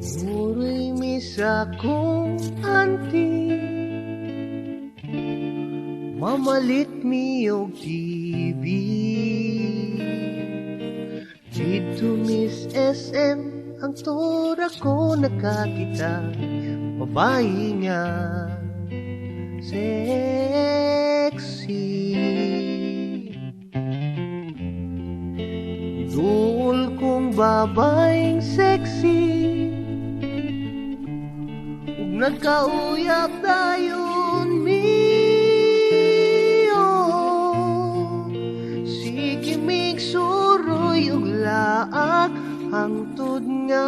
Nuroy misa kong anti mamalit mi og TV dito Miss SM ang tora ko nakakita babae nga sexy idol kong babaeng sexy ug nagkauyab dayon miyo sige migsuroy ug laag hangtod nga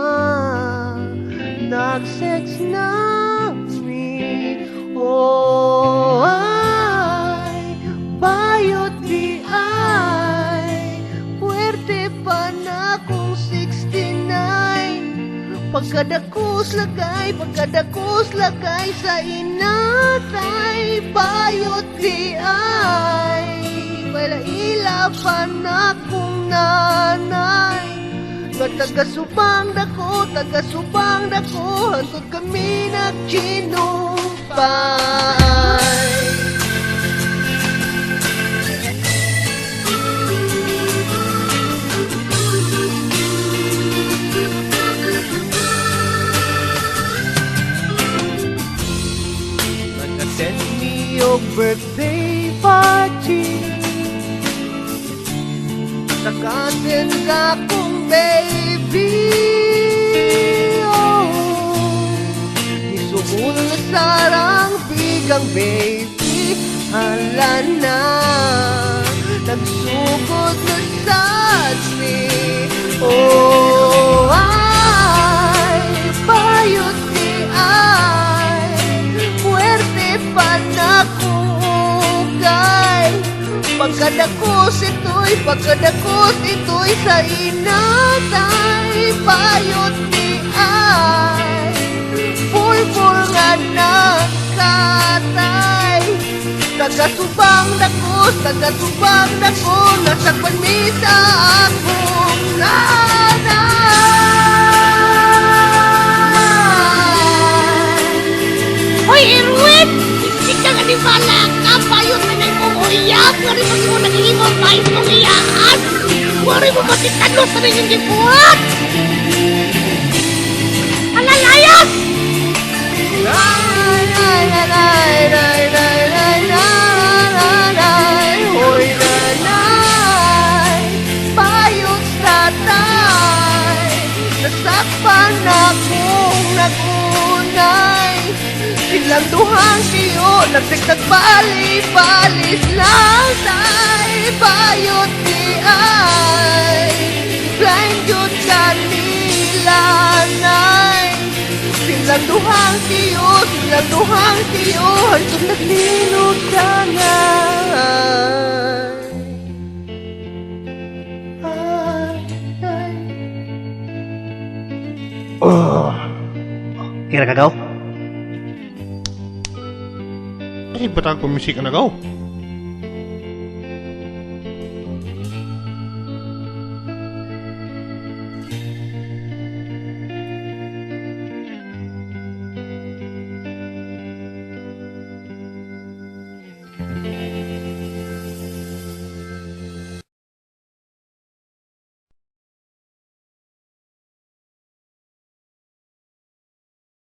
nag-sex na mi oh ay bayot di ay puwerte pa na kong 69 pagkadakos lagay sa inatay bayot di ay palaila pa na kong nanay tagasubang dako hantod kami nagkinumpay nag-attend mi og birthday party sa kantin ka kong baby oh. Isugol na sarang bigang baby hala na nagsugod na sad mi oh ay bayot di ay puwerte pa na kugay pagkadakos ito'y sa inatay bayot di ay pulpul nga nakatay tagasubang dako nasakpan mi sa akong nanay. Hoy, Erwin! Hindi ka nga di bala ka, bayot na nang umuyap. Wari mo mo naging mo bayot mong iyaan. Wari mo matitalo sa rin yung gibuhat. Alalayas! Hoy nanay, bayot sa tay, nasakpan akong nagunay. Silang duhang siyo, nagbali-balis lang tay, bayot di ay blind yun kanila nay. Silang duhang siyo, hantong naglilog ka nga Kira kagaw? Ay, ba't ako musika na gaw?